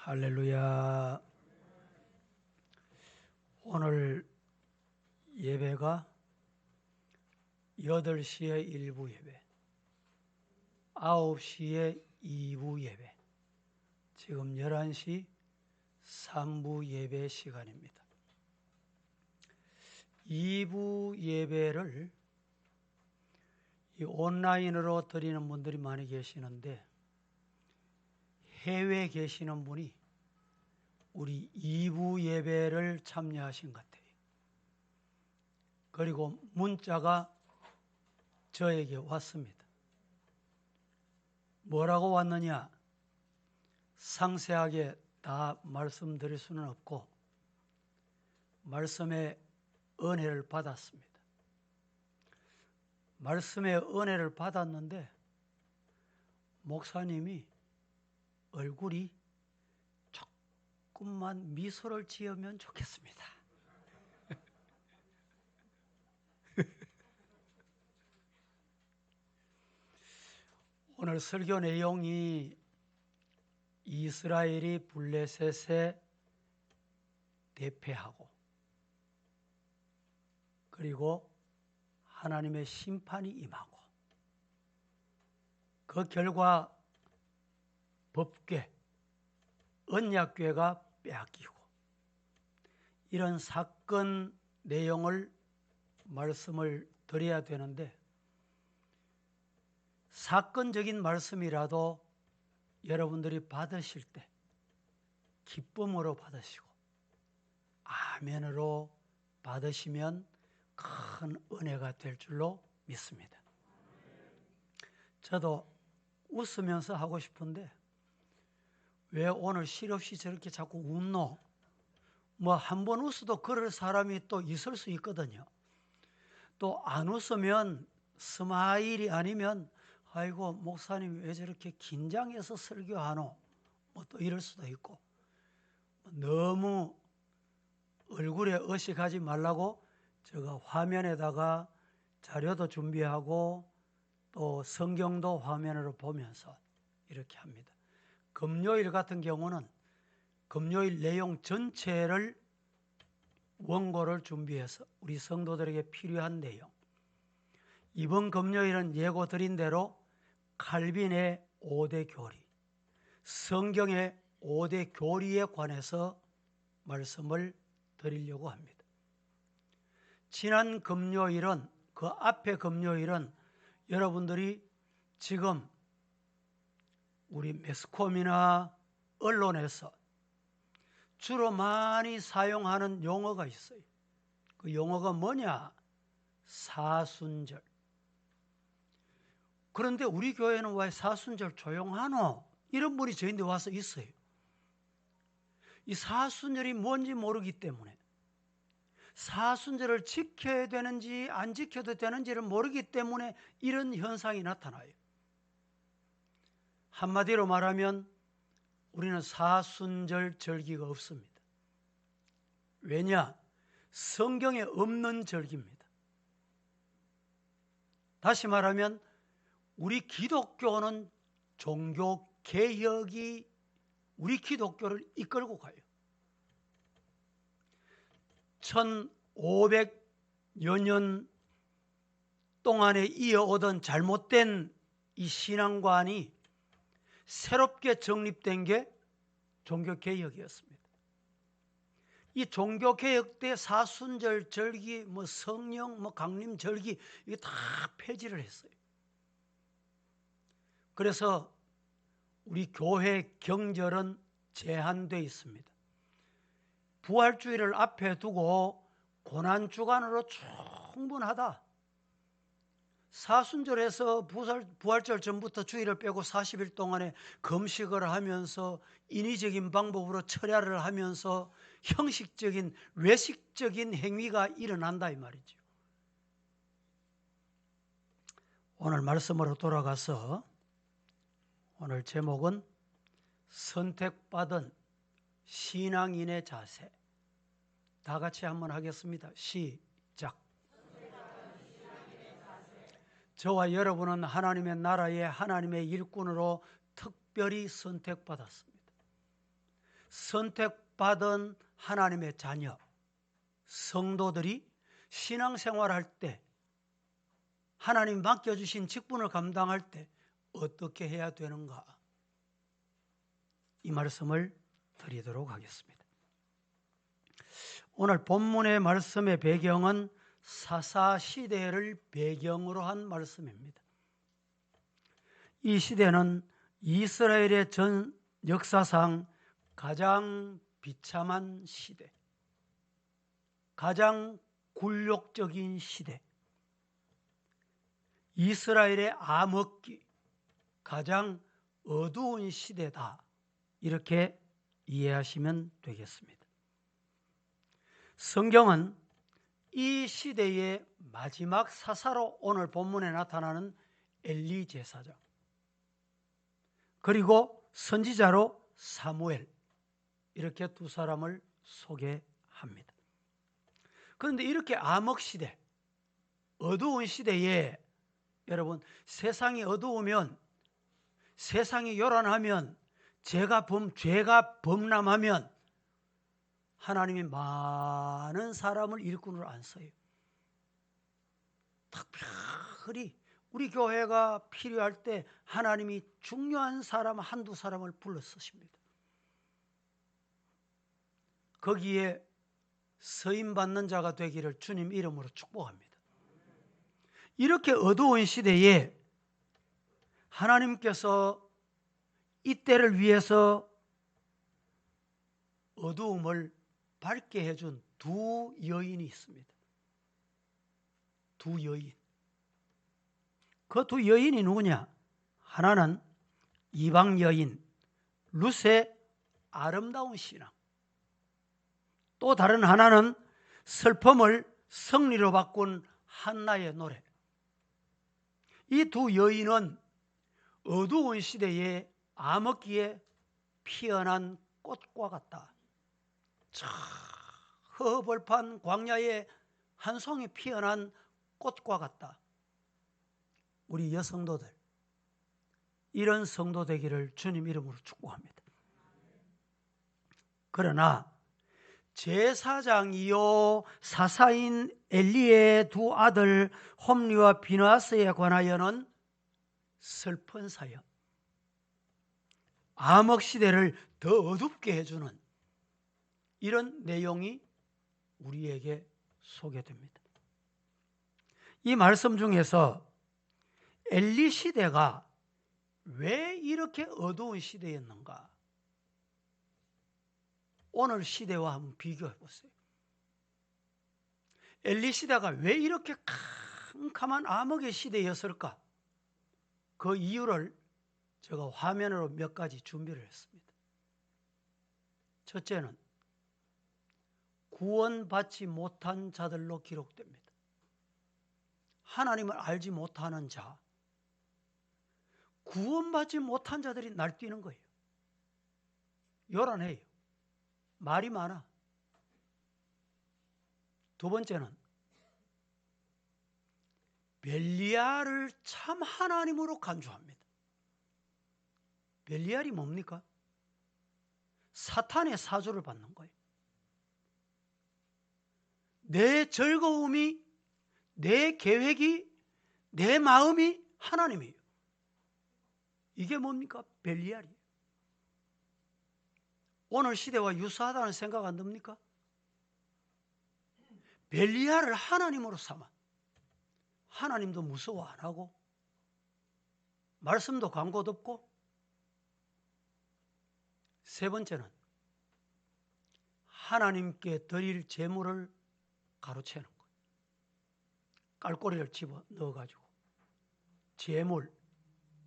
할렐루야. 오늘 예배가 8시에 1부 예배, 9시에 2부 예배, 지금 11시 3부 예배 시간입니다. 2부 예배를 온라인으로 드리는 분들이 많이 계시는데 해외에 계시는 분이 우리 2부 예배를 참여하신 것 같아요. 그리고 문자가 저에게 왔습니다. 뭐라고 왔느냐? 상세하게 다 말씀드릴 수는 없고 말씀의 은혜를 받았습니다. 말씀의 은혜를 받았는데 목사님이 얼굴이 조금만 미소를 지으면 좋겠습니다. 오늘 설교 내용이 이스라엘이 블레셋에 대패하고 그리고 하나님의 심판이 임하고 그 결과 법궤, 언약궤가 빼앗기고 이런 사건 내용을 말씀을 드려야 되는데 사건적인 말씀이라도 여러분들이 받으실 때 기쁨으로 받으시고 아멘으로 받으시면 큰 은혜가 될 줄로 믿습니다. 저도 웃으면서 하고 싶은데 왜 오늘 실없이 저렇게 자꾸 웃노? 뭐 한 번 웃어도 그럴 사람이 또 있을 수 있거든요. 또 안 웃으면 스마일이 아니면 아이고 목사님 왜 저렇게 긴장해서 설교하노? 뭐 또 이럴 수도 있고 너무 얼굴에 의식하지 말라고 제가 화면에다가 자료도 준비하고 또 성경도 화면으로 보면서 이렇게 합니다. 금요일 같은 경우는 금요일 내용 전체를 원고를 준비해서 우리 성도들에게 필요한 내용, 이번 금요일은 예고 드린 대로 칼빈의 5대 교리, 성경의 5대 교리에 관해서 말씀을 드리려고 합니다. 지난 금요일은 그 앞에 금요일은 여러분들이 지금 우리 매스컴이나 언론에서 주로 많이 사용하는 용어가 있어요. 그 용어가 뭐냐? 사순절. 그런데 우리 교회는 왜 사순절 조용하노? 이런 분이 저희한테 와서 있어요. 이 사순절이 뭔지 모르기 때문에 사순절을 지켜야 되는지 안 지켜도 되는지를 모르기 때문에 이런 현상이 나타나요. 한마디로 말하면 우리는 사순절 절기가 없습니다. 왜냐? 성경에 없는 절기입니다. 다시 말하면 우리 기독교는 종교 개혁이 우리 기독교를 이끌고 가요. 1500여 년 동안에 이어오던 잘못된 이 신앙관이 새롭게 정립된 게 종교개혁이었습니다. 이 종교개혁 때 사순절 절기, 성령, 강림절기 이게 다 폐지를 했어요. 그래서 우리 교회 경절은 제한되어 있습니다. 부활주일을 앞에 두고 고난주간으로 충분하다. 사순절에서 부활절 전부터 주일을 빼고 40일 동안에 금식을 하면서 인위적인 방법으로 철야를 하면서 형식적인 외식적인 행위가 일어난다 이 말이죠. 오늘 말씀으로 돌아가서 오늘 제목은 선택받은 신앙인의 자세. 다 같이 한번 하겠습니다. 시작. 저와 여러분은 하나님의 나라의 하나님의 일꾼으로 특별히 선택받았습니다. 선택받은 하나님의 자녀, 성도들이 신앙생활할 때, 하나님 맡겨주신 직분을 감당할 때 어떻게 해야 되는가? 이 말씀을 드리도록 하겠습니다. 오늘 본문의 말씀의 배경은 사사시대를 배경으로 한 말씀입니다. 이 시대는 이스라엘의 전 역사상 가장 비참한 시대, 가장 굴욕적인 시대, 이스라엘의 암흑기, 가장 어두운 시대다, 이렇게 이해하시면 되겠습니다. 성경은 이 시대의 마지막 사사로 오늘 본문에 나타나는 엘리 제사장, 그리고 선지자로 사무엘, 이렇게 두 사람을 소개합니다. 그런데 이렇게 암흑시대, 어두운 시대에 여러분, 세상이 어두우면, 세상이 요란하면, 죄가 범람하면 하나님이 많은 사람을 일꾼으로 안 써요. 특별히 우리 교회가 필요할 때 하나님이 중요한 사람 한두 사람을 불러 쓰십니다. 거기에 서임받는 자가 되기를 주님 이름으로 축복합니다. 이렇게 어두운 시대에 하나님께서 이 때를 위해서 어두움을 밝게 해준 두 여인이 있습니다. 두 여인. 그 두 여인이 누구냐? 하나는 이방 여인 룻의 아름다운 신앙, 또 다른 하나는 슬픔을 승리로 바꾼 한나의 노래. 이 두 여인은 어두운 시대에 암흑기에 피어난 꽃과 같다. 허벌판 광야에 한 송이 피어난 꽃과 같다. 우리 여성도들, 이런 성도 되기를 주님 이름으로 축복합니다. 그러나 제사장이요 사사인 엘리의 두 아들 홈리와 비나스에 관하여는 슬픈 사연, 암흑 시대를 더 어둡게 해주는 이런 내용이 우리에게 소개됩니다. 이 말씀 중에서 엘리 시대가 왜 이렇게 어두운 시대였는가? 오늘 시대와 한번 비교해 보세요. 엘리 시대가 왜 이렇게 캄캄한 암흑의 시대였을까? 그 이유를 제가 화면으로 몇 가지 준비를 했습니다. 첫째는 구원받지 못한 자들로 기록됩니다. 하나님을 알지 못하는 자, 구원받지 못한 자들이 날뛰는 거예요. 요란해요. 말이 많아. 두 번째는 벨리알을 참 하나님으로 간주합니다. 벨리알이 뭡니까? 사탄의 사주를 받는 거예요. 내 즐거움이, 내 계획이, 내 마음이 하나님이에요. 이게 뭡니까? 벨리알이에요. 오늘 시대와 유사하다는 생각 안 듭니까? 벨리알을 하나님으로 삼아 하나님도 무서워 안 하고 말씀도 광고도 없고. 세 번째는 하나님께 드릴 제물을 가로채는 거예요. 깔꼬리를 집어 넣어가지고 제물,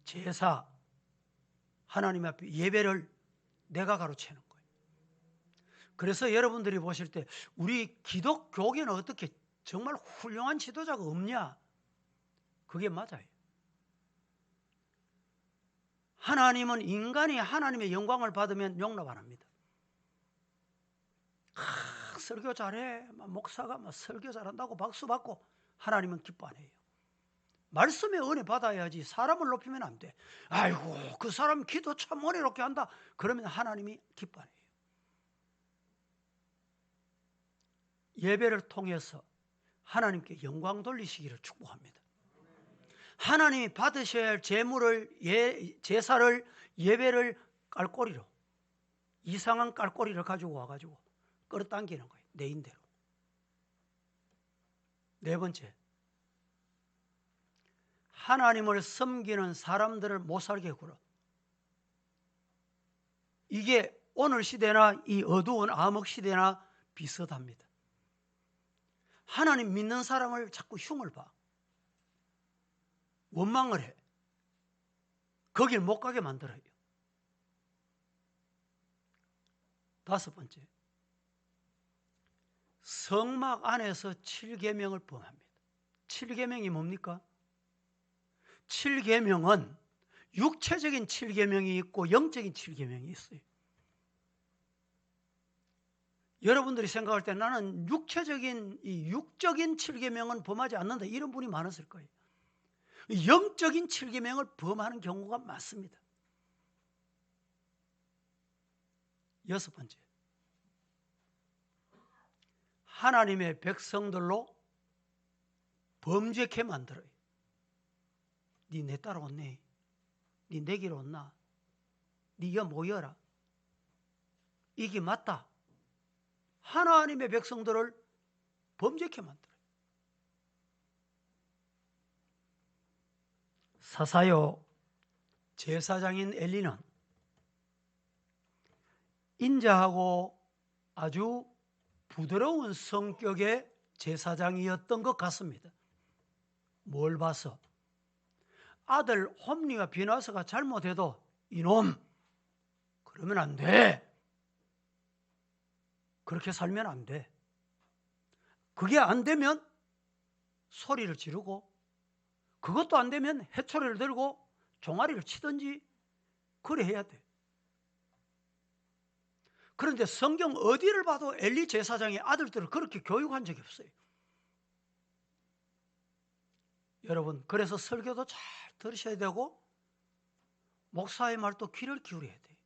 제사, 하나님 앞에 예배를 내가 가로채는 거예요. 그래서 여러분들이 보실 때 우리 기독교계는 어떻게 정말 훌륭한 지도자가 없냐? 그게 맞아요. 하나님은 인간이 하나님의 영광을 받으면 용납 안 합니다. 설교 잘해. 목사가 설교 잘한다고 박수 받고 하나님은 기뻐 안 해요. 말씀의 은혜 받아야지. 사람을 높이면 안 돼. 아이고 그 사람 기도 참 은혜롭게 한다. 그러면 하나님이 기뻐 안 해요. 예배를 통해서 하나님께 영광 돌리시기를 축복합니다. 하나님이 받으셔야 할 제사를, 예배를 깔꼬리로, 이상한 깔꼬리를 가지고 와가지고 끌어당기는 거예요. 내 인대로. 네 번째, 하나님을 섬기는 사람들을 못 살게 굴어. 이게 오늘 시대나 이 어두운 암흑 시대나 비슷합니다. 하나님 믿는 사람을 자꾸 흉을 봐. 원망을 해. 거길 못 가게 만들어요. 다섯 번째, 성막 안에서 7계명을 범합니다. 7계명이 뭡니까? 7계명은 육체적인 7계명이 있고 영적인 7계명이 있어요. 여러분들이 생각할 때 나는 육적인 7계명은 범하지 않는다, 이런 분이 많았을 거예요. 영적인 7계명을 범하는 경우가 많습니다. 여섯 번째, 하나님의 백성들로 범죄케 만들어요. 니 내 따라왔네, 니 내 길 왔나, 니가 모여라, 이게 맞다. 하나님의 백성들을 범죄케 만들어요. 사사요 제사장인 엘리는 인자하고 아주 부드러운 성격의 제사장이었던 것 같습니다. 뭘 봐서? 아들 홈리와 비나스가 잘못해도 이놈, 그러면 안 돼. 그렇게 살면 안 돼. 그게 안 되면 소리를 지르고, 그것도 안 되면 해초리를 들고 종아리를 치든지 그래 해야 돼. 그런데 성경 어디를 봐도 엘리 제사장의 아들들을 그렇게 교육한 적이 없어요. 여러분, 그래서 설교도 잘 들으셔야 되고 목사의 말도 귀를 기울여야 돼요.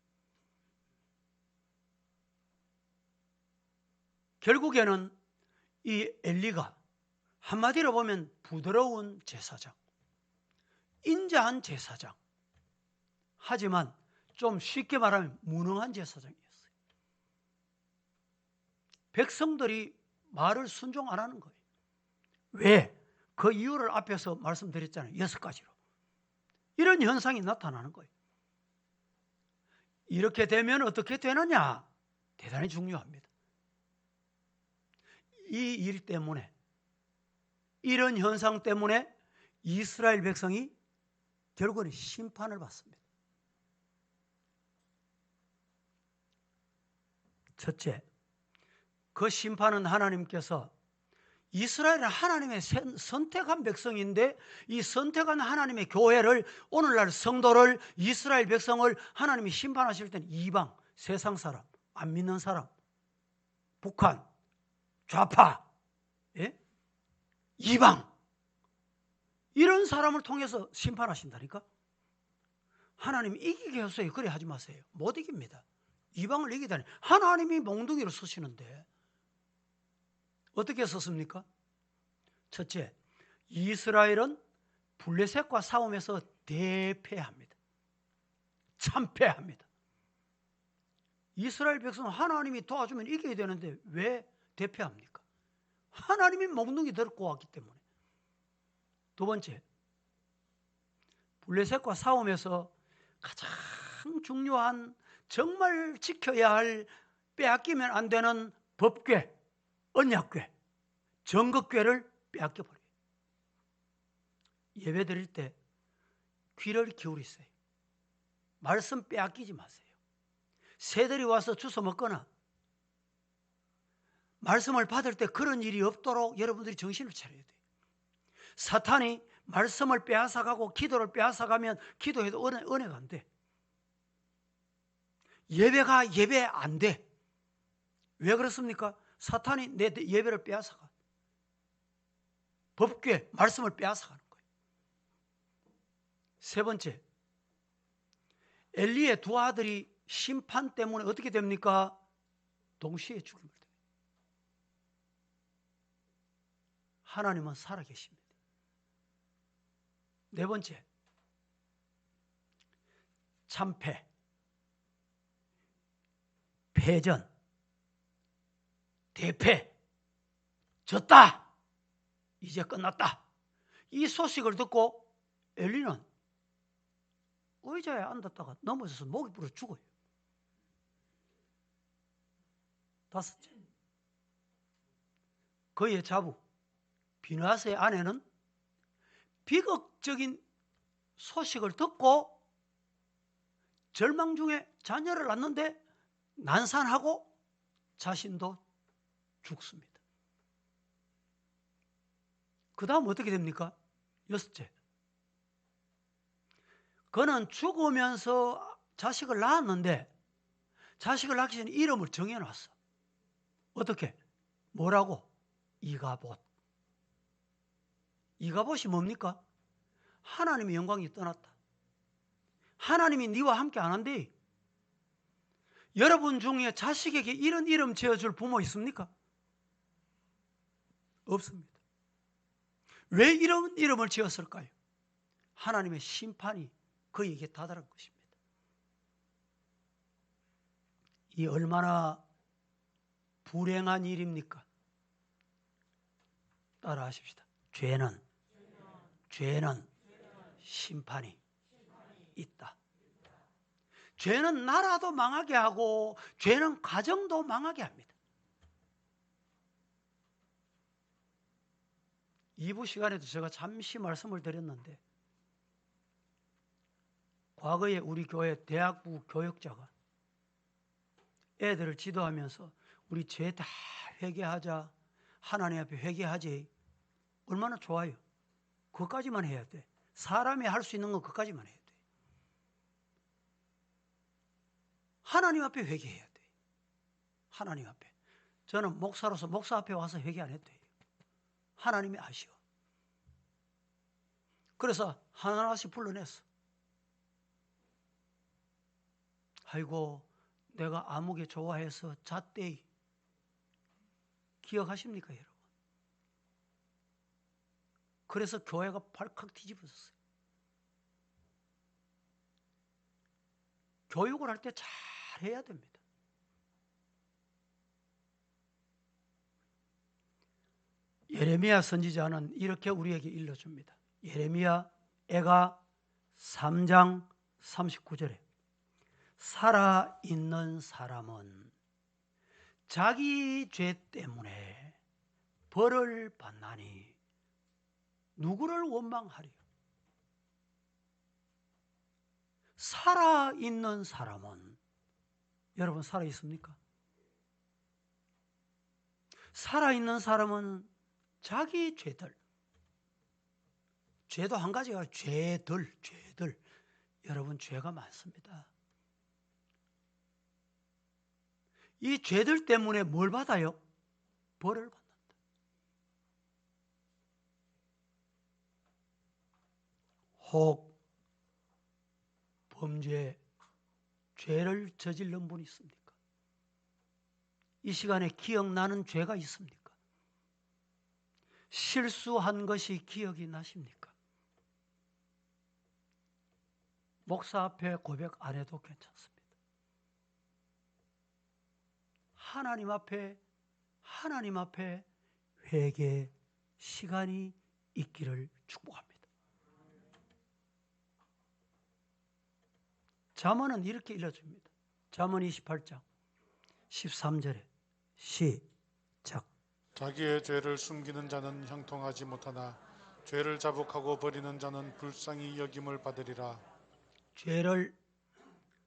결국에는 이 엘리가 한마디로 보면 부드러운 제사장, 인자한 제사장, 하지만 좀 쉽게 말하면 무능한 제사장이었어요. 백성들이 말을 순종 안 하는 거예요. 왜? 그 이유를 앞에서 말씀드렸잖아요. 6가지로. 이런 현상이 나타나는 거예요. 이렇게 되면 어떻게 되느냐? 대단히 중요합니다. 이 일 때문에, 이런 현상 때문에 이스라엘 백성이 결국은 심판을 받습니다. 첫째, 그 심판은 하나님께서, 이스라엘은 하나님의 선택한 백성인데 이 선택한 하나님의 교회를, 오늘날 성도를, 이스라엘 백성을 하나님이 심판하실 때는 이방, 세상 사람, 안 믿는 사람, 북한, 좌파, 예? 이방, 이런 사람을 통해서 심판하신다니까. 하나님이 이기게 하세요. 그래 하지 마세요. 못 이깁니다. 이방을 이기다니. 하나님이 몽둥이로 쓰시는데 어떻게 썼습니까? 첫째, 이스라엘은 블레셋과 싸움에서 대패합니다. 참패합니다. 이스라엘 백성은 하나님이 도와주면 이겨야 되는데 왜 대패합니까? 하나님이 몽둥이 들고 왔기 때문에. 두 번째, 블레셋과 싸움에서 가장 중요한, 정말 지켜야 할, 빼앗기면 안 되는 법궤, 언약궤, 정극궤를 빼앗겨버려요. 예배 드릴 때 귀를 기울이세요. 말씀 빼앗기지 마세요. 새들이 와서 주워 먹거나 말씀을 받을 때 그런 일이 없도록 여러분들이 정신을 차려야 돼요. 사탄이 말씀을 빼앗아가고 기도를 빼앗아가면 기도해도 은혜가 안 돼. 예배가 예배 안 돼. 왜 그렇습니까? 사탄이 내 예배를 빼앗아가. 법궤, 말씀을 빼앗아가는 거예요. 세 번째, 엘리의 두 아들이 심판 때문에 어떻게 됩니까? 동시에 죽음을 당해요. 하나님은 살아계십니다. 네 번째, 참패, 패전, 대패, 졌다, 이제 끝났다. 이 소식을 듣고 엘리는 의자에 앉았다가 넘어져서 목이 부러 죽어요. 다섯째, 그의 자부 비느하스의 아내는 비극적인 소식을 듣고 절망 중에 자녀를 낳는데 난산하고 자신도 죽습니다. 그 다음 어떻게 됩니까? 여섯째, 그는 죽으면서 자식을 낳았는데 자식을 낳기 전에 이름을 정해놨어. 어떻게? 뭐라고? 이가봇. 이가봇이 뭡니까? 하나님의 영광이 떠났다. 하나님이 네와 함께 안 한대. 여러분 중에 자식에게 이런 이름 지어줄 부모 있습니까? 없습니다. 왜 이런 이름을 지었을까요? 하나님의 심판이 그에게 다다른 것입니다. 이 얼마나 불행한 일입니까? 따라 하십시다. 죄는 심판이 있다. 죄는 나라도 망하게 하고 죄는 가정도 망하게 합니다. 2부 시간에도 제가 잠시 말씀을 드렸는데 과거에 우리 교회 대학부 교역자가 애들을 지도하면서 우리 죄 다 회개하자, 하나님 앞에 회개하지, 얼마나 좋아요. 그것까지만 해야 돼. 사람이 할 수 있는 건 그것까지만 해야 돼. 하나님 앞에 회개해야 돼. 하나님 앞에. 저는 목사로서 목사 앞에 와서 회개 안 해도 돼요. 하나님이 아시오. 그래서 하나하나씩 불러냈어. 아이고, 내가 아무개 좋아해서 잣대이. 기억하십니까, 여러분? 그래서 교회가 발칵 뒤집어졌어요. 교육을 할 때 잘 해야 됩니다. 예레미야 선지자는 이렇게 우리에게 일러줍니다. 예레미야 애가 3장 39절에 살아있는 사람은 자기 죄 때문에 벌을 받나니 누구를 원망하리요? 살아있는 사람은, 여러분 살아있습니까? 살아있는 사람은 자기 죄들, 죄도 한 가지가 죄들. 여러분 죄가 많습니다. 이 죄들 때문에 뭘 받아요? 벌을 받는다. 혹 범죄, 죄를 저질른 분이 있습니까? 이 시간에 기억나는 죄가 있습니까? 실수한 것이 기억이 나십니까? 목사 앞에 고백 안 해도 괜찮습니다. 하나님 앞에 회개 시간이 있기를 축복합니다. 잠언은 이렇게 일러줍니다. 잠언 28장 13절에 시작. 자기의 죄를 숨기는 자는 형통하지 못하나 죄를 자복하고 버리는 자는 불쌍히 여김을 받으리라. 죄를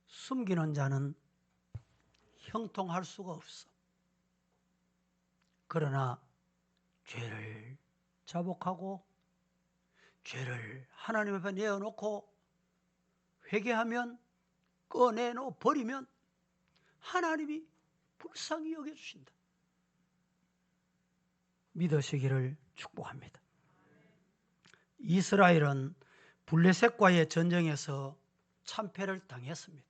숨기는 자는 형통할 수가 없어. 그러나 죄를 자복하고 죄를 하나님 앞에 내어놓고 회개하면, 꺼내놓 버리면 하나님이 불쌍히 여겨주신다. 믿으시기를 축복합니다. 이스라엘은 블레셋과의 전쟁에서 참패를 당했습니다.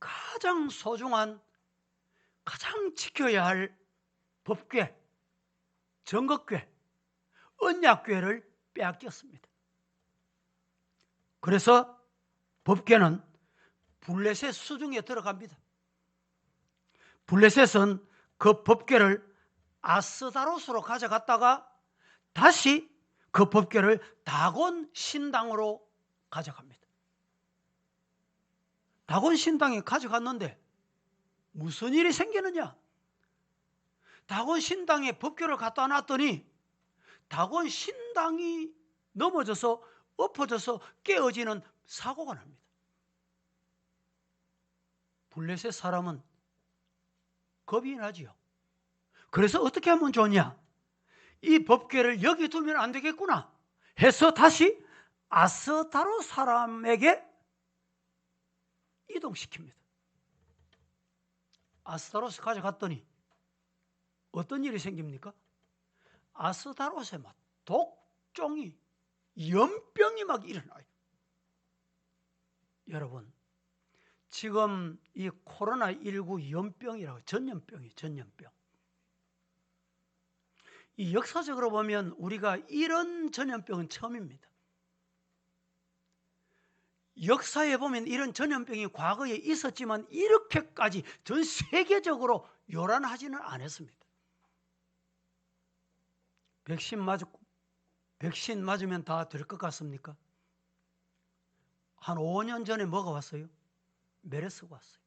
가장 소중한, 가장 지켜야 할 법궤, 정극교회, 언약교회를 빼앗겼습니다. 그래서 법궤는 블레셋 수중에 들어갑니다. 블레셋은 그 법궤를 아스다롯으로 가져갔다가 다시 그 법궤를 다곤 신당으로 가져갑니다. 다곤 신당에 가져갔는데 무슨 일이 생기느냐? 다곤 신당에 법궤를 갖다 놨더니 다곤 신당이 넘어져서 엎어져서 깨어지는 사고가 납니다. 블레셋 사람은 겁이 나지요. 그래서 어떻게 하면 좋냐? 이 법궤를 여기 두면 안 되겠구나 해서 다시 아스다롯 사람에게 이동시킵니다. 아스다롯에 가져갔더니 어떤 일이 생깁니까? 아스다롯에 막 독종이, 연병이 막 일어나요. 여러분, 지금 이 코로나19 연병이라고, 전염병이에요. 전염병. 이 역사적으로 보면 우리가 이런 전염병은 처음입니다. 역사에 보면 이런 전염병이 과거에 있었지만 이렇게까지 전 세계적으로 요란하지는 않았습니다. 백신 맞으면 다 될 것 같습니까? 한 5년 전에 뭐가 왔어요? 메르스가 왔어요.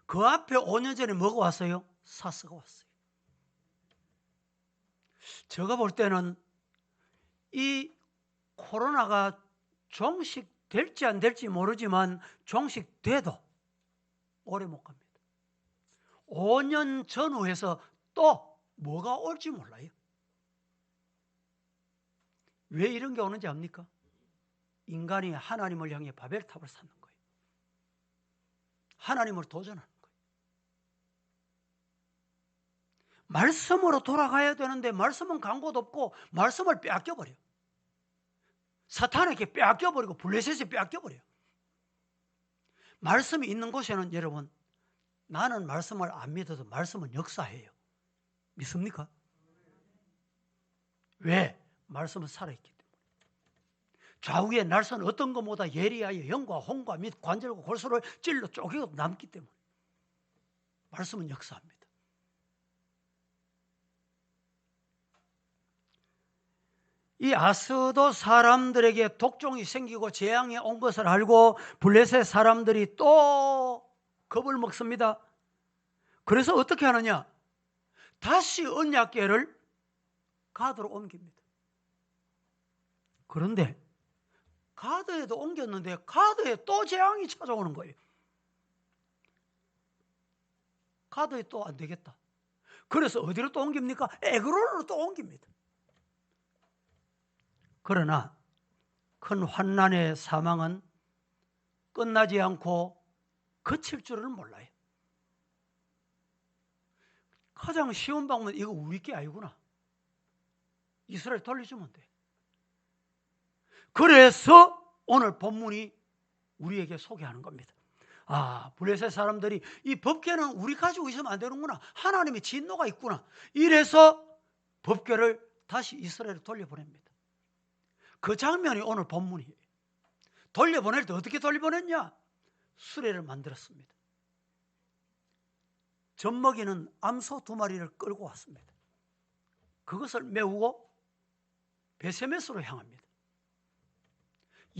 그 앞에 5년 전에 뭐가 왔어요? 사스가 왔어요. 제가 볼 때는 이 코로나가 종식될지 안 될지 모르지만 종식돼도 오래 못 갑니다. 5년 전후에서 또 뭐가 올지 몰라요. 왜 이런 게 오는지 압니까? 인간이 하나님을 향해 바벨탑을 쌓는 거예요. 하나님을 도전하는 거예요. 말씀으로 돌아가야 되는데 말씀은 간 곳 없고 말씀을 빼앗겨버려요. 사탄에게 빼앗겨버리고 블레셋에 빼앗겨버려요. 말씀이 있는 곳에는 여러분, 나는 말씀을 안 믿어도 말씀은 역사해요. 믿습니까? 왜? 말씀은 살아있기 때문에. 좌우의 날선 어떤 것보다 예리하여 영과 홍과 및 관절과 골수를 찔러 쪼개고 남기 때문에 말씀은 역사합니다. 이 아스도 사람들에게 독종이 생기고 재앙이 온 것을 알고 블레셋 사람들이 또 겁을 먹습니다. 그래서 어떻게 하느냐? 다시 언약궤를 가드로 옮깁니다. 그런데 가드에도 옮겼는데 가드에 또 재앙이 찾아오는 거예요. 가드에 또 안 되겠다. 그래서 어디로 또 옮깁니까? 에그론으로 또 옮깁니다. 그러나 큰 환난의 사망은 끝나지 않고 그칠 줄은 몰라요. 가장 쉬운 방법은 이거 우리 게 아니구나. 이스라엘 돌려주면 돼. 그래서 오늘 본문이 우리에게 소개하는 겁니다. 아, 블레셋 사람들이 이 법궤는 우리 가지고 있으면 안 되는구나. 하나님의 진노가 있구나. 이래서 법궤를 다시 이스라엘에 돌려보냅니다. 그 장면이 오늘 본문이에요. 돌려보낼 때 어떻게 돌려보냈냐? 수레를 만들었습니다. 젖먹이는 암소 2마리를 끌고 왔습니다. 그것을 메우고 베세메스로 향합니다.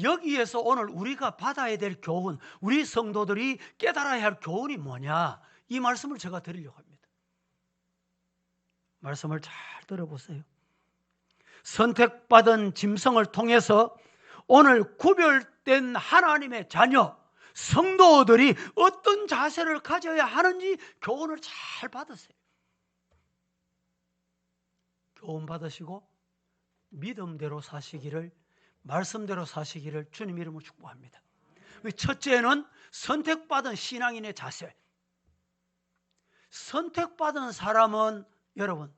여기에서 오늘 우리가 받아야 될 교훈, 우리 성도들이 깨달아야 할 교훈이 뭐냐? 이 말씀을 제가 드리려고 합니다. 말씀을 잘 들어보세요. 선택받은 짐승을 통해서 오늘 구별된 하나님의 자녀, 성도들이 어떤 자세를 가져야 하는지 교훈을 잘 받으세요. 교훈 받으시고 믿음대로 사시기를, 말씀대로 사시기를 주님 이름으로 축복합니다. 첫째는 선택받은 신앙인의 자세. 선택받은 사람은 여러분,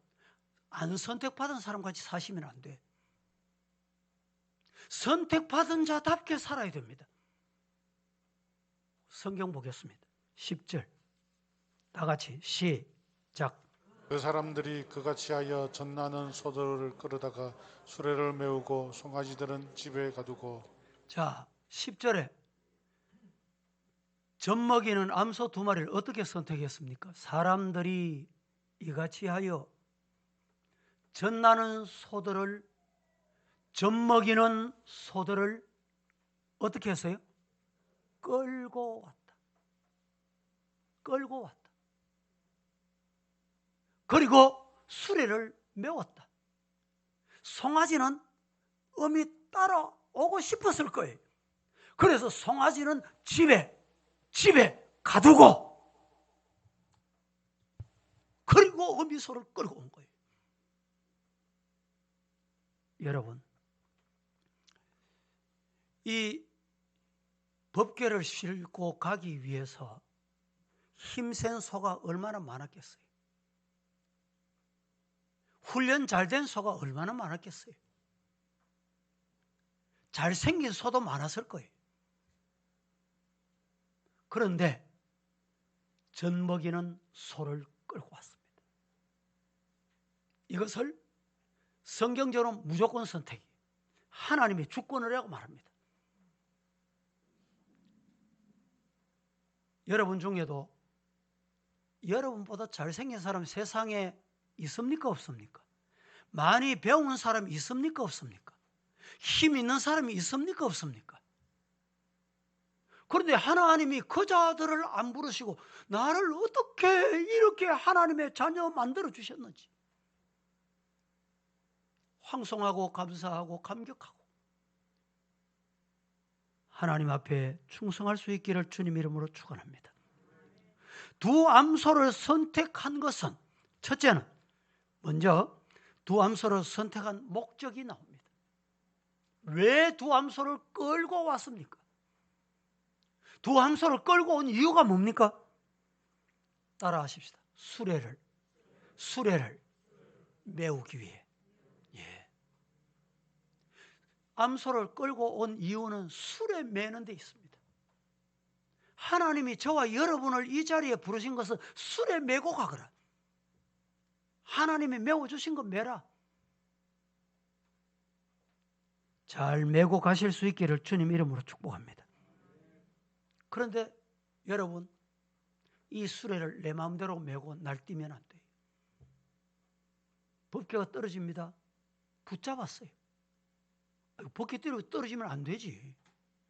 안 선택받은 사람같이 사시면 안 돼. 선택받은 자답게 살아야 됩니다. 성경 보겠습니다. 10절 다 같이 시작. 그 사람들이 그같이 하여 젖나는 소들을 끌어다가 수레를 메우고 송아지들은 집에 가두고. 자, 10절에 젖먹이는 암소 2마리를 어떻게 선택했습니까? 사람들이 이같이 하여 젖나는 소들을, 젖먹이는 소들을 어떻게 했어요? 끌고 왔다. 끌고 왔다. 그리고 수레를 메웠다. 송아지는 어미 따라오고 싶었을 거예요. 그래서 송아지는 집에 가두고, 그리고 어미소를 끌고 온 거예요. 여러분, 이 법궤를 싣고 가기 위해서 힘센 소가 얼마나 많았겠어요? 훈련 잘 된 소가 얼마나 많았겠어요? 잘생긴 소도 많았을 거예요. 그런데 젖먹이는 소를 끌고 왔습니다. 이것을 성경적으로 무조건 선택이, 하나님의 주권이라고 말합니다. 여러분 중에도 여러분보다 잘생긴 사람 세상에 있습니까? 없습니까? 많이 배운 사람이 있습니까? 없습니까? 힘 있는 사람이 있습니까? 없습니까? 그런데 하나님이 그 자들을 안 부르시고 나를 어떻게 이렇게 하나님의 자녀 만들어 주셨는지 황송하고 감사하고 감격하고 하나님 앞에 충성할 수 있기를 주님 이름으로 축원합니다. 두 암소를 선택한 것은, 첫째는 먼저 두 암소를 선택한 목적이 나옵니다. 왜 두 암소를 끌고 왔습니까? 두 암소를 끌고 온 이유가 뭡니까? 따라하십시다. 수레를 메우기 위해. 예. 암소를 끌고 온 이유는 수레 매는 데 있습니다. 하나님이 저와 여러분을 이 자리에 부르신 것은 수레 메고 가거라. 하나님이 메워주신 거 메라. 잘 메고 가실 수 있기를 주님 이름으로 축복합니다. 그런데 여러분, 이 수레를 내 마음대로 메고 날뛰면 안 돼요. 법궤가 떨어집니다. 붙잡았어요. 법궤 때리고 떨어지면 안 되지.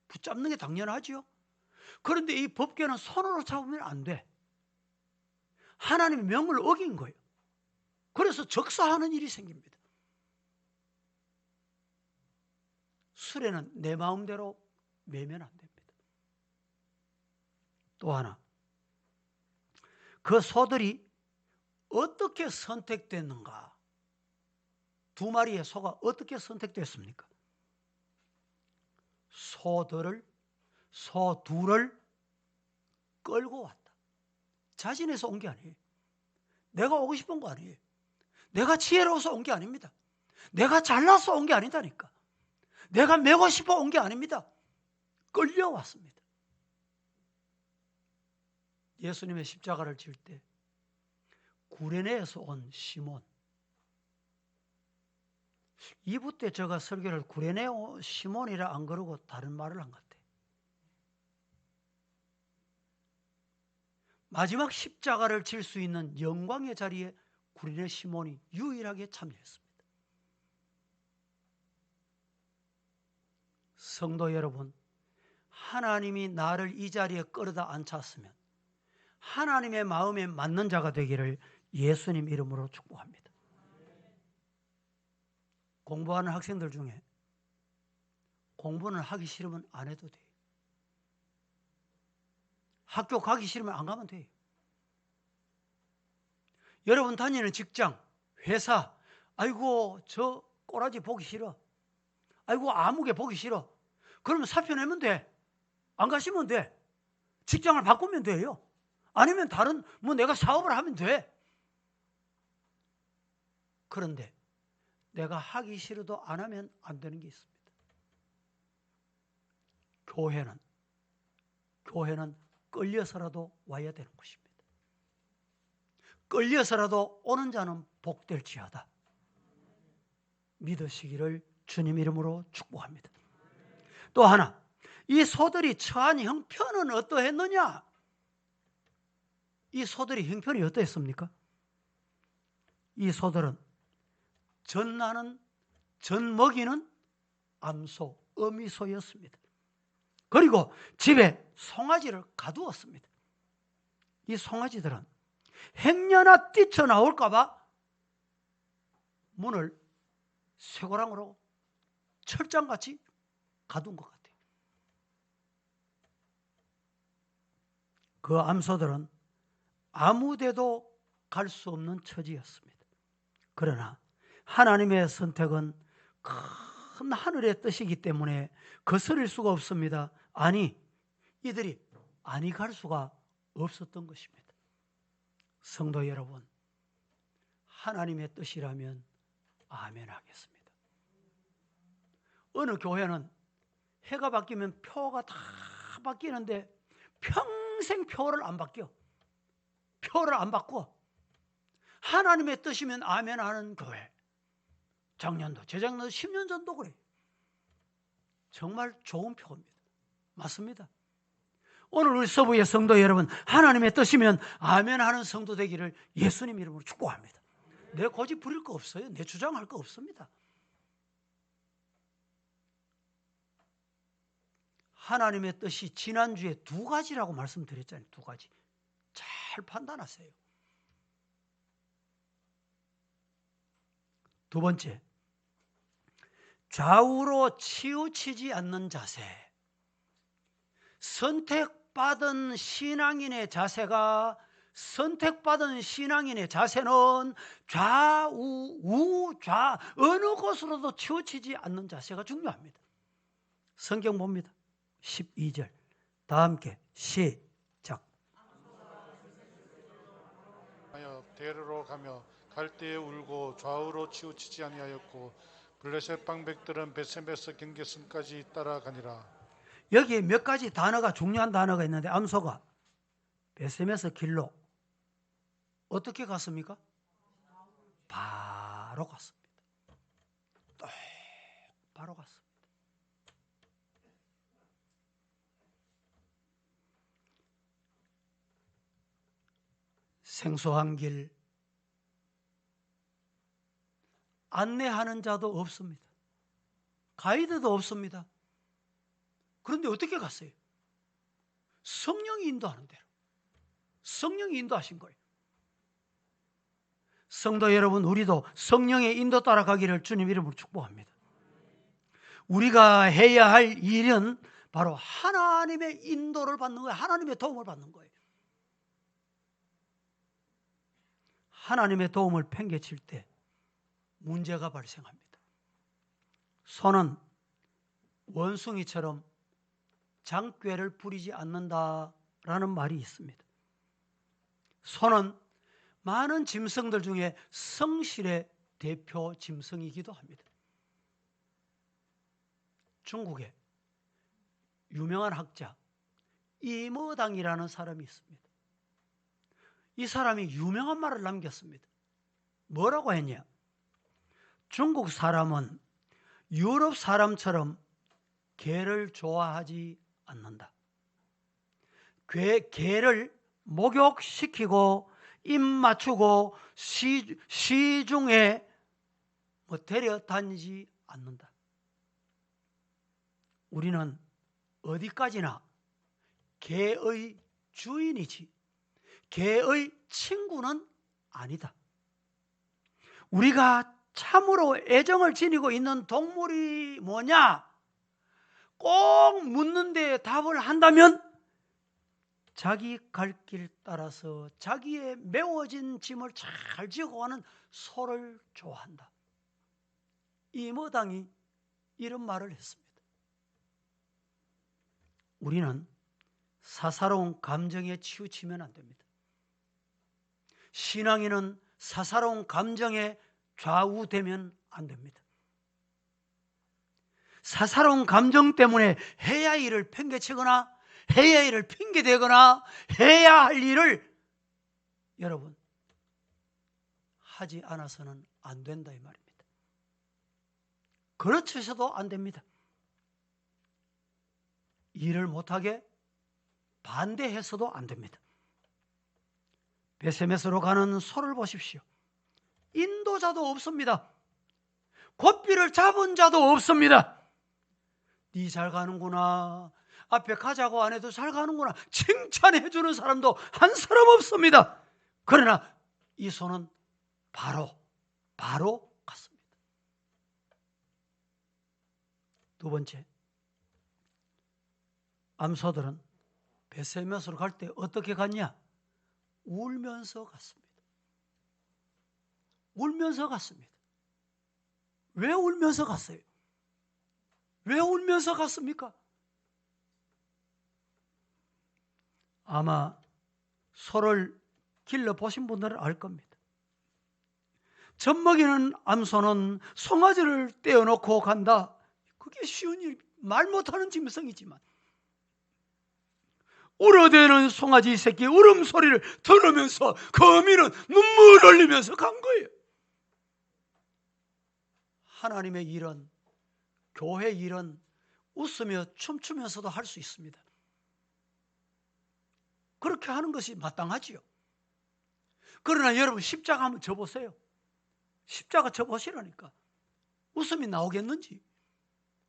붙잡는 게 당연하죠. 그런데 이 법궤는 손으로 잡으면 안 돼. 하나님의 명을 어긴 거예요. 그래서 적사하는 일이 생깁니다. 수레는 내 마음대로 매면 안 됩니다. 또 하나, 그 소들이 어떻게 선택됐는가? 2마리의 소가 어떻게 선택됐습니까? 소 둘을 끌고 왔다. 자진해서 온 게 아니에요. 내가 오고 싶은 거 아니에요. 내가 지혜로워서 온 게 아닙니다. 내가 잘나서 온 게 아니다니까. 내가 메고 싶어 온 게 아닙니다. 끌려왔습니다. 예수님의 십자가를 질 때 구레네에서 온 시몬, 2부 때 제가 설교를 구레네 시몬이라 안 그러고 다른 말을 한 것 같아요. 마지막 십자가를 질 수 있는 영광의 자리에 구레네 시몬이 유일하게 참여했습니다. 성도 여러분, 하나님이 나를 이 자리에 끌어다 앉혔으면 하나님의 마음에 맞는 자가 되기를 예수님 이름으로 축복합니다. 공부하는 학생들 중에 공부는 하기 싫으면 안 해도 돼요. 학교 가기 싫으면 안 가면 돼요. 여러분 다니는 직장, 회사, 아이고 저 꼬라지 보기 싫어. 아이고 아무개 보기 싫어. 그러면 사표 내면 돼. 안 가시면 돼. 직장을 바꾸면 돼요. 아니면 다른 내가 사업을 하면 돼. 그런데 내가 하기 싫어도 안 하면 안 되는 게 있습니다. 교회는 끌려서라도 와야 되는 것입니다. 끌려서라도 오는 자는 복될지어다. 믿으시기를 주님 이름으로 축복합니다. 또 하나, 이 소들이 처한 형편은 어떠했느냐? 이 소들이 형편이 어떠했습니까? 이 소들은 젖나는, 젖 먹이는 암소, 어미소였습니다. 그리고 집에 송아지를 가두었습니다. 이 송아지들은 행여나 뛰쳐나올까 봐 문을 쇠고랑으로 철장같이 가둔 것 같아요. 그 암소들은 아무데도 갈 수 없는 처지였습니다. 그러나 하나님의 선택은 큰 하늘의 뜻이기 때문에 거스릴 수가 없습니다. 아니, 이들이 아니 갈 수가 없었던 것입니다. 성도 여러분, 하나님의 뜻이라면 아멘 하겠습니다. 어느 교회는 해가 바뀌면 표가 다 바뀌는데 평생 표를 안 바뀌어. 표를 안 바꿔. 하나님의 뜻이면 아멘 하는 교회. 작년도, 재작년도, 10년 전도 그래요. 정말 좋은 표입니다. 맞습니다. 오늘 우리 서부의 성도 여러분, 하나님의 뜻이면 아멘 하는 성도 되기를 예수님 이름으로 축복합니다. 내 고집 부릴 거 없어요. 내 주장할 거 없습니다. 하나님의 뜻이 지난주에 두 가지라고 말씀드렸잖아요. 두 가지. 잘 판단하세요. 두 번째, 좌우로 치우치지 않는 자세. 선택받은 신앙인의 자세는 좌우, 우좌 어느 곳으로도 치우치지 않는 자세가 중요합니다. 성경 봅니다. 12절. 다 함께 시작. 하여 대로로 가며 갈대에 울고 좌우로 치우치지 아니하였고 블레셋 방백들은 베셈에서 경계선까지 따라가니라. 여기에 몇 가지 단어가, 중요한 단어가 있는데 암소가 베셈에서 길로 어떻게 갔습니까? 바로 갔습니다. 바로 갔습니다. 생소한 길, 안내하는 자도 없습니다. 가이드도 없습니다. 그런데 어떻게 갔어요? 성령이 인도하는 대로. 성령이 인도하신 거예요. 성도 여러분, 우리도 성령의 인도 따라가기를 주님 이름으로 축복합니다. 우리가 해야 할 일은 바로 하나님의 인도를 받는 거예요. 하나님의 도움을 받는 거예요. 하나님의 도움을 팽개칠 때 문제가 발생합니다. 소는 원숭이처럼 장꾀를 부리지 않는다라는 말이 있습니다. 소는 많은 짐승들 중에 성실의 대표 짐승이기도 합니다. 중국에 유명한 학자 이머당이라는 사람이 있습니다. 이 사람이 유명한 말을 남겼습니다. 뭐라고 했냐? 중국 사람은 유럽 사람처럼 개를 좋아하지 않는다. 개를 목욕시키고 입 맞추고 시중에 데려다니지 않는다. 우리는 어디까지나 개의 주인이지 개의 친구는 아니다. 우리가 참으로 애정을 지니고 있는 동물이 뭐냐? 꼭 묻는 데 답을 한다면 자기 갈 길 따라서 자기의 메워진 짐을 잘 지고 가는 소를 좋아한다. 이머당이 이런 말을 했습니다. 우리는 사사로운 감정에 치우치면 안 됩니다. 신앙인은 사사로운 감정에 좌우되면 안 됩니다. 사사로운 감정 때문에 해야 할 일을 팽개치거나 해야 할 일을 핑계대거나 해야 할 일을 여러분 하지 않아서는 안 된다 이 말입니다. 그렇쳐서도 안 됩니다. 일을 못하게 반대해서도 안 됩니다. 베세메스로 가는 소를 보십시오. 인도자도 없습니다. 고삐를 잡은 자도 없습니다. 네 잘 가는구나, 앞에 가자고 안 해도 잘 가는구나 칭찬해 주는 사람도 한 사람 없습니다. 그러나 이 소는 바로 갔습니다. 두 번째, 암소들은 베세메스로 갈 때 어떻게 갔냐? 울면서 갔습니다. 울면서 갔습니다. 왜 울면서 갔어요? 왜 울면서 갔습니까? 아마 소를 길러보신 분들은 알 겁니다. 젖먹이는 암소는 송아지를 떼어놓고 간다. 그게 쉬운 일, 말 못하는 짐승이지만 울어대는 송아지 새끼 울음소리를 들으면서 거미는 눈물 흘리면서 간 거예요. 하나님의 일은, 교회 일은 웃으며 춤추면서도 할 수 있습니다. 그렇게 하는 것이 마땅하지요. 그러나 여러분 십자가 한번 져보세요. 십자가 져보시라니까. 웃음이 나오겠는지,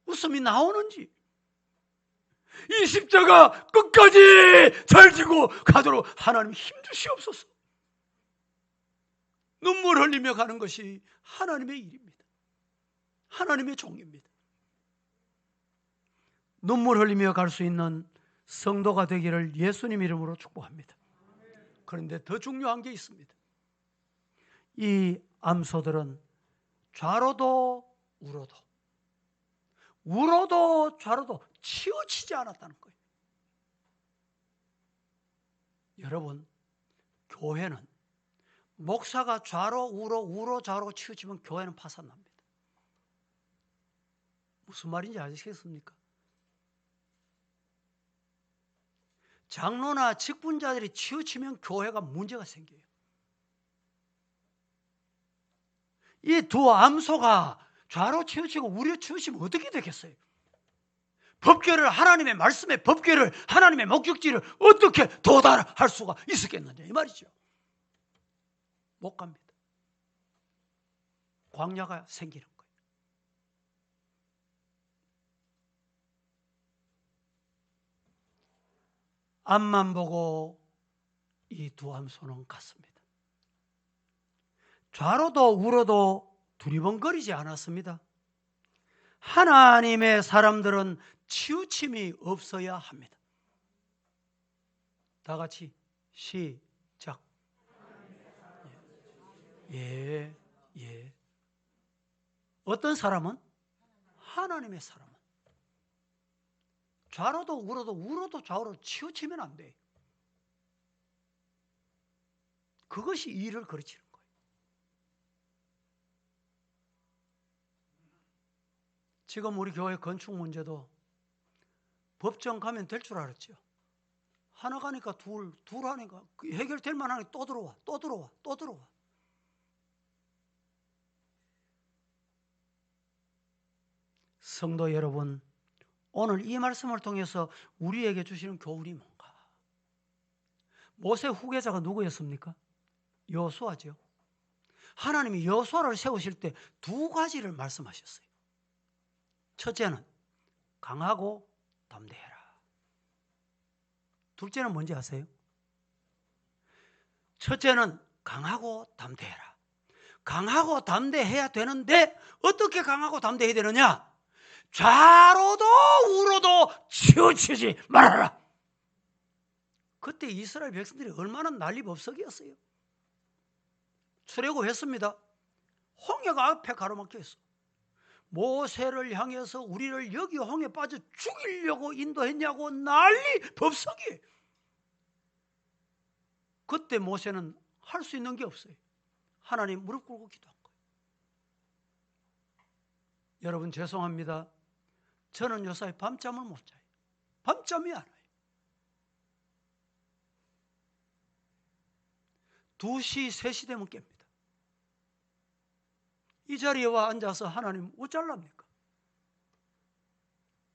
웃음이 나오는지. 이 십자가 끝까지 잘 지고 가도록 하나님 힘주시옵소서. 눈물 흘리며 가는 것이 하나님의 일입니다. 하나님의 종입니다. 눈물 흘리며 갈 수 있는 성도가 되기를 예수님 이름으로 축복합니다. 그런데 더 중요한 게 있습니다. 이 암소들은 좌로도 우로도 좌로도 치우치지 않았다는 거예요. 여러분, 교회는 목사가 좌로 우로 좌로 치우치면 교회는 파산납니다. 무슨 말인지 아시겠습니까? 장로나 직분자들이 치우치면 교회가 문제가 생겨요. 이 두 암소가 좌로 치우치고 우로 치우치면 어떻게 되겠어요? 법궤를, 하나님의 말씀의 법궤를, 하나님의 목적지를 어떻게 도달할 수가 있었겠느냐 이 말이죠. 못 갑니다. 광야가 생기는 거예요. 앞만 보고 이 두 암소는 갔습니다. 좌로도 우로도 두리번거리지 않았습니다. 하나님의 사람들은 치우침이 없어야 합니다. 다 같이 시작. 예. 어떤 사람은? 하나님의 사람은. 좌로도 우로도 좌우로 치우치면 안 돼. 그것이 일을 가르치는 거예요. 지금 우리 교회 건축 문제도 법정 가면 될 줄 알았죠. 하나 가니까 둘 하니까 해결될 만하니까 또 들어와. 성도 여러분, 오늘 이 말씀을 통해서 우리에게 주시는 교훈이 뭔가? 모세 후계자가 누구였습니까? 여호수아죠. 하나님이 여호수아를 세우실 때 두 가지를 말씀하셨어요. 첫째는 강하고 담대해라. 둘째는 뭔지 아세요? 첫째는 강하고 담대해라. 강하고 담대해야 되는데 어떻게 강하고 담대해야 되느냐? 좌로도 우로도 치우치지 말아라. 그때 이스라엘 백성들이 얼마나 난리법석이었어요. 출애굽했습니다. 홍해가 앞에 가로막혀 있어. 모세를 향해서 우리를 여기 홍해 빠져 죽이려고 인도했냐고 난리 법석이. 그때 모세는 할 수 있는 게 없어요. 하나님 무릎 꿇고 기도한 거예요. 여러분 죄송합니다. 저는 요새 밤잠을 못 자요. 밤잠이 안 와요. 2시, 3시 되면 깹니다. 이 자리에 와 앉아서 하나님 어쩌랍니까?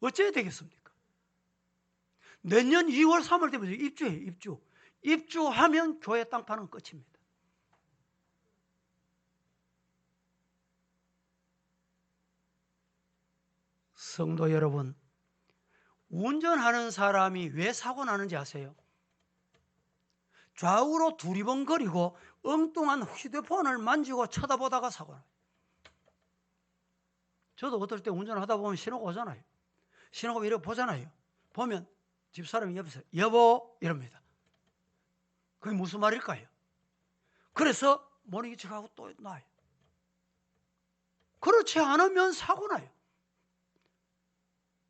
어째야 되겠습니까? 내년 2월 3월 되면 입주해요. 입주. 입주하면 교회 땅 파는 끝입니다. 성도 여러분, 운전하는 사람이 왜 사고 나는지 아세요? 좌우로 두리번거리고 엉뚱한 휴대폰을 만지고 쳐다보다가 사고 나요. 저도 어떨 때 운전하다 보면 신호가 오잖아요. 신호가 이렇게 보잖아요. 보면 집사람이 옆에서 여보 이럽니다. 그게 무슨 말일까요? 그래서 모니터하고 또 나요. 그렇지 않으면 사고 나요.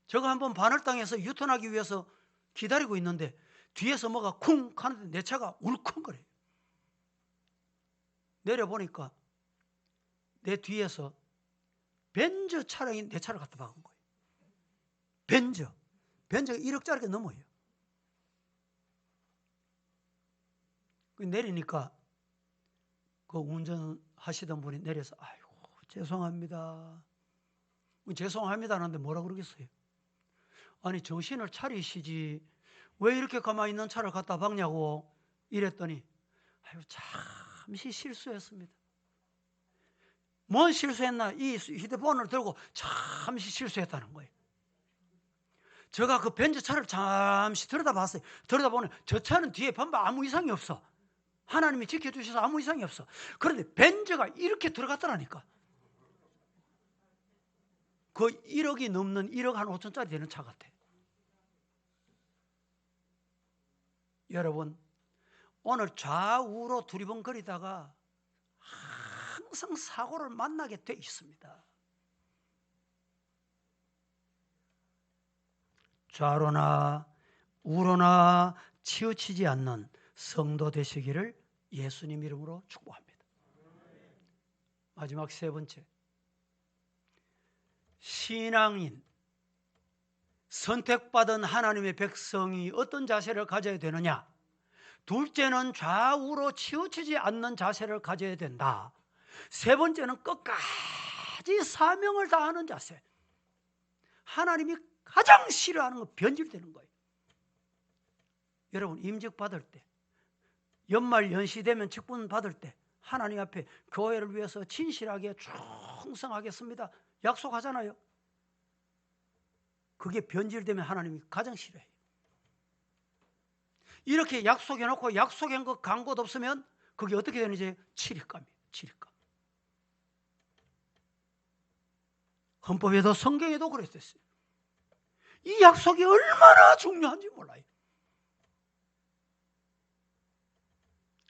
제가 한번 반월당에서 유턴하기 위해서 기다리고 있는데 뒤에서 뭐가 쿵 하는데 내 차가 울컥거려요. 내려보니까 내 뒤에서 벤저 차량이 내 차를 갖다 박은 거예요. 벤저가 1억짜리가 넘어요. 내리니까 그 운전하시던 분이 내려서 아이고 죄송합니다. 죄송합니다 하는데 뭐라 그러겠어요? 아니 정신을 차리시지 왜 이렇게 가만히 있는 차를 갖다 박냐고 이랬더니 아유 잠시 실수했습니다. 뭔 실수했나? 이 휴대폰을 들고 잠시 실수했다는 거예요. 제가 그 벤츠 차를 잠시 들여다봤어요. 들여다보니 저 차는 뒤에 범바 아무 이상이 없어. 하나님이 지켜주셔서 아무 이상이 없어. 그런데 벤츠가 이렇게 들어갔더라니까. 그 1억이 넘는 1억 한 5천짜리 되는 차 같아. 여러분 오늘 좌우로 두리번거리다가 항상 사고를 만나게 돼 있습니다. 좌로나 우로나 치우치지 않는 성도 되시기를 예수님 이름으로 축복합니다. 마지막 세 번째, 신앙인 선택받은 하나님의 백성이 어떤 자세를 가져야 되느냐? 둘째는 좌우로 치우치지 않는 자세를 가져야 된다. 세 번째는 끝까지 사명을 다하는 자세. 하나님이 가장 싫어하는 건 변질되는 거예요. 여러분 임직 받을 때, 연말 연시되면 직분 받을 때 하나님 앞에 교회를 위해서 진실하게 충성하겠습니다 약속하잖아요. 그게 변질되면 하나님이 가장 싫어해요. 이렇게 약속해놓고 약속한 것 간 것 없으면 그게 어떻게 되는지 치릿감이에요. 치릿감. 헌법에도 성경에도 그랬었어요. 이 약속이 얼마나 중요한지 몰라요.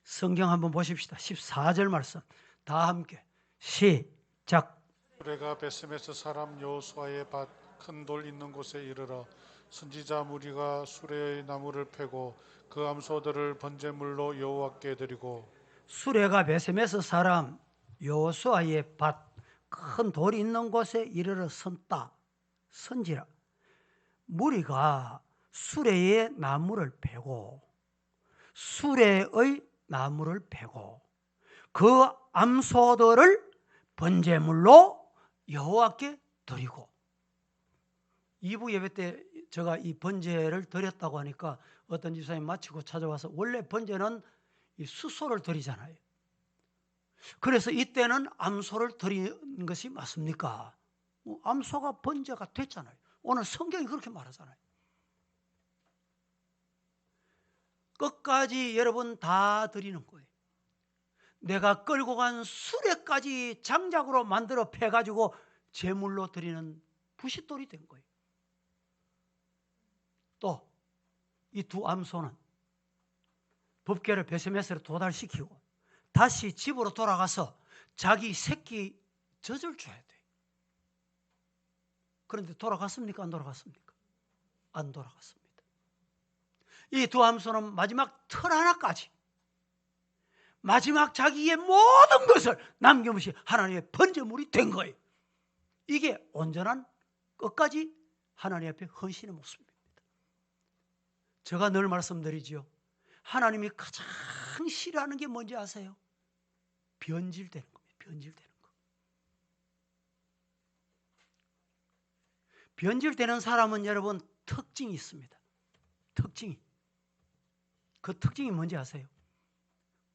성경 한번 보십시다. 14절 말씀 다 함께 시작. 수레가 베세메스 사람 여호수아의 밭 큰 돌 있는 곳에 이르러 선지자 무리가 수레의 나무를 패고 그 암소들을 번제물로 여호와께 드리고 수레가 베세메스 사람 여호수아의 밭 큰 돌이 있는 곳에 이르러 선다. 선지라. 무리가 수레의 나무를 패고 수레의 나무를 패고 그 암소들을 번제물로 여호와께 드리고. 2부 예배 때 제가 이 번제를 드렸다고 하니까 어떤 집사님 마치고 찾아와서 원래 번제는 이 수소를 드리잖아요. 그래서 이때는 암소를 드리는 것이 맞습니까? 암소가 번제가 됐잖아요. 오늘 성경이 그렇게 말하잖아요. 끝까지 여러분 다 드리는 거예요. 내가 끌고 간 수레까지 장작으로 만들어 패가지고 제물로 드리는 부싯돌이 된 거예요. 또 이 두 암소는 법궤를 베세메스로 도달시키고 다시 집으로 돌아가서 자기 새끼 젖을 줘야 돼요. 그런데 돌아갔습니까? 안 돌아갔습니까? 안 돌아갔습니다. 이 두 암소는 마지막 털 하나까지 마지막 자기의 모든 것을 남김없이 하나님의 번제물이 된 거예요. 이게 온전한 끝까지 하나님 앞에 헌신의 모습입니다. 제가 늘 말씀드리지요. 하나님이 가장 싫어하는 게 뭔지 아세요? 변질되는 겁니다. 변질되는 거. 변질되는 사람은 여러분 특징이 있습니다. 특징이. 그 특징이 뭔지 아세요?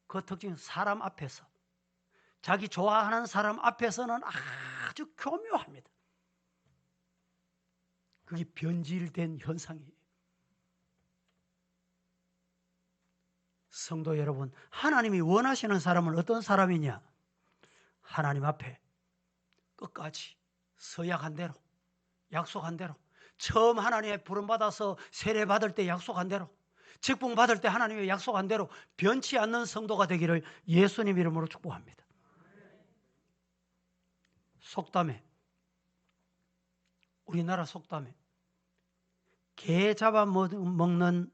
그 특징은 사람 앞에서, 자기 좋아하는 사람 앞에서는 아주 교묘합니다. 그게 변질된 현상이에요. 성도 여러분, 하나님이 원하시는 사람은 어떤 사람이냐? 하나님 앞에 끝까지 서약한 대로, 약속한 대로, 처음 하나님의 부름받아서 세례받을 때 약속한 대로, 직분 받을 때 하나님의 약속한 대로 변치 않는 성도가 되기를 예수님 이름으로 축복합니다. 속담에, 우리나라 속담에 개 잡아먹은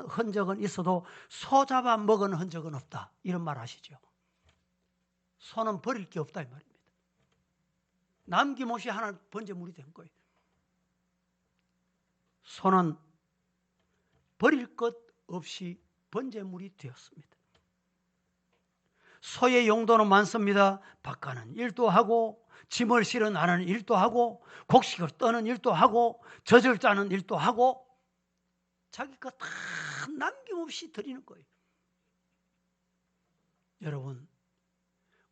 흔적은 있어도 소 잡아먹은 흔적은 없다, 이런 말 아시죠? 소는 버릴 게 없다 이 말입니다. 남김없이 하나 번제물이 된 거예요. 소는 버릴 것 없이 번제물이 되었습니다. 소의 용도는 많습니다. 밭가는 일도 하고, 짐을 실어 나르는 일도 하고, 곡식을 떠는 일도 하고, 젖을 짜는 일도 하고, 자기 것 다 남김없이 드리는 거예요. 여러분,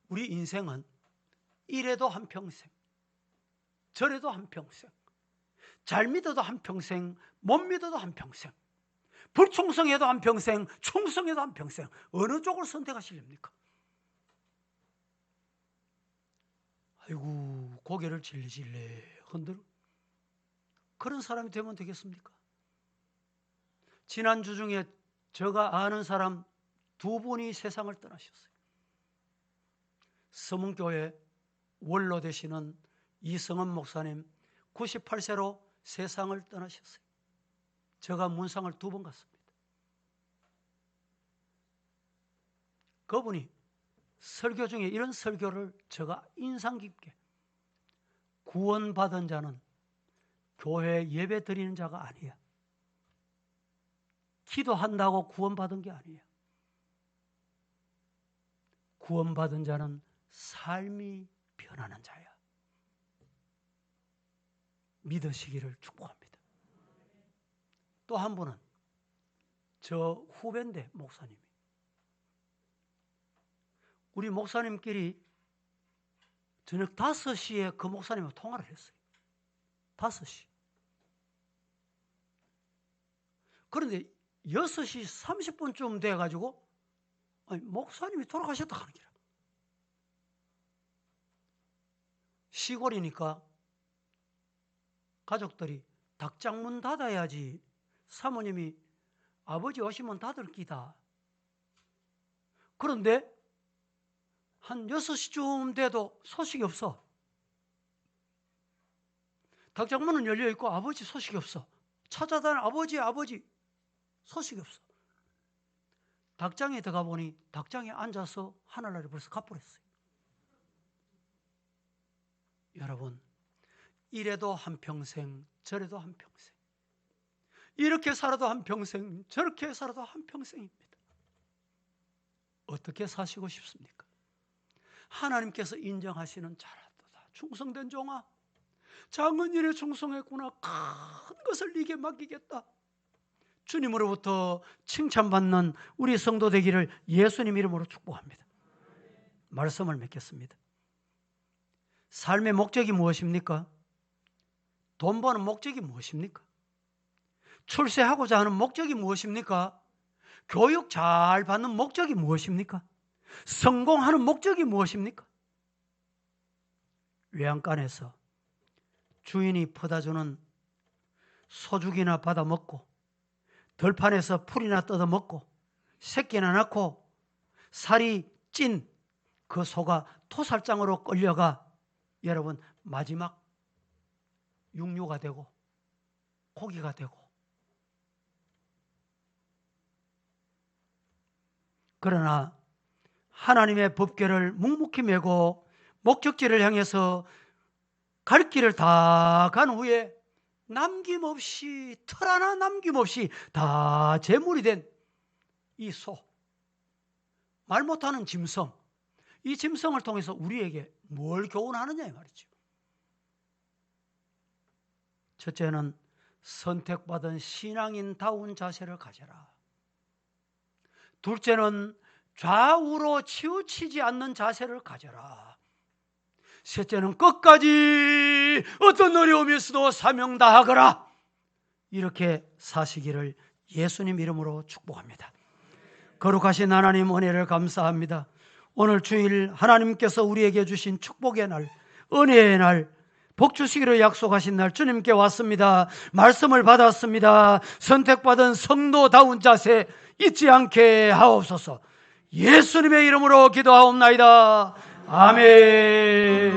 우리 인생은 이래도 한평생, 저래도 한평생, 잘 믿어도 한평생, 못 믿어도 한평생, 불충성해도 한평생, 충성해도 한평생, 어느 쪽을 선택하시렵니까? 아이고, 고개를 질리질리 흔들어. 그런 사람이 되면 되겠습니까? 지난주 중에 제가 아는 사람 2분이 세상을 떠나셨어요. 서문교회 원로 되시는 이성은 목사님 98세로 세상을 떠나셨어요. 제가 문상을 2번 갔습니다. 그분이 설교 중에 이런 설교를 제가 인상 깊게, 구원받은 자는 교회에 예배 드리는 자가 아니야. 기도한다고 구원받은 게 아니야. 구원받은 자는 삶이 변하는 자야. 믿으시기를 축복합니다. 또 한 분은 저 후배인데 목사님이, 우리 목사님끼리 저녁 5시에 그 목사님하고 통화를 했어요. 5시. 그런데 6시 30분쯤 돼가지고 목사님이 돌아가셨다 하는 기라. 시골이니까 가족들이 닭장 문 닫아야지, 사모님이 아버지 오시면 닫을 기다. 그런데 한 6시쯤 돼도 소식이 없어. 닭장 문은 열려있고 아버지 소식이 없어. 찾아다니 아버지 소식이 없어. 닭장에 들어가 보니 닭장에 앉아서 하늘나라에 벌써 가버렸어요. 여러분, 이래도 한평생, 저래도 한평생, 이렇게 살아도 한평생, 저렇게 살아도 한평생입니다. 어떻게 사시고 싶습니까? 하나님께서 인정하시는 잘하도다 충성된 종아, 작은 일에 충성했구나, 큰 것을 네게 맡기겠다. 주님으로부터 칭찬받는 우리 성도 되기를 예수님 이름으로 축복합니다. 말씀을 맺겠습니다. 삶의 목적이 무엇입니까? 돈 버는 목적이 무엇입니까? 출세하고자 하는 목적이 무엇입니까? 교육 잘 받는 목적이 무엇입니까? 성공하는 목적이 무엇입니까? 외양간에서 주인이 퍼다주는 소죽이나 받아 먹고, 들판에서 풀이나 뜯어 먹고, 새끼나 낳고, 살이 찐 그 소가 토살장으로 끌려가 여러분 마지막 육류가 되고 고기가 되고, 그러나 하나님의 법궤를 묵묵히 메고 목적지를 향해서 갈 길을 다 간 후에 남김없이, 털 하나 남김없이 다 제물이 된 이 소, 말 못하는 짐승, 이 짐승을 통해서 우리에게 뭘 교훈하느냐 이 말이죠. 첫째는 선택받은 신앙인다운 자세를 가져라. 둘째는 좌우로 치우치지 않는 자세를 가져라. 셋째는 끝까지 어떤 어려움에서도 사명 다하거라. 이렇게 사시기를 예수님 이름으로 축복합니다. 거룩하신 하나님 은혜를 감사합니다. 오늘 주일 하나님께서 우리에게 주신 축복의 날, 은혜의 날, 복 주시기로 약속하신 날 주님께 왔습니다. 말씀을 받았습니다. 선택받은 성도다운 자세 잊지 않게 하옵소서. 예수님의 이름으로 기도하옵나이다. 아멘.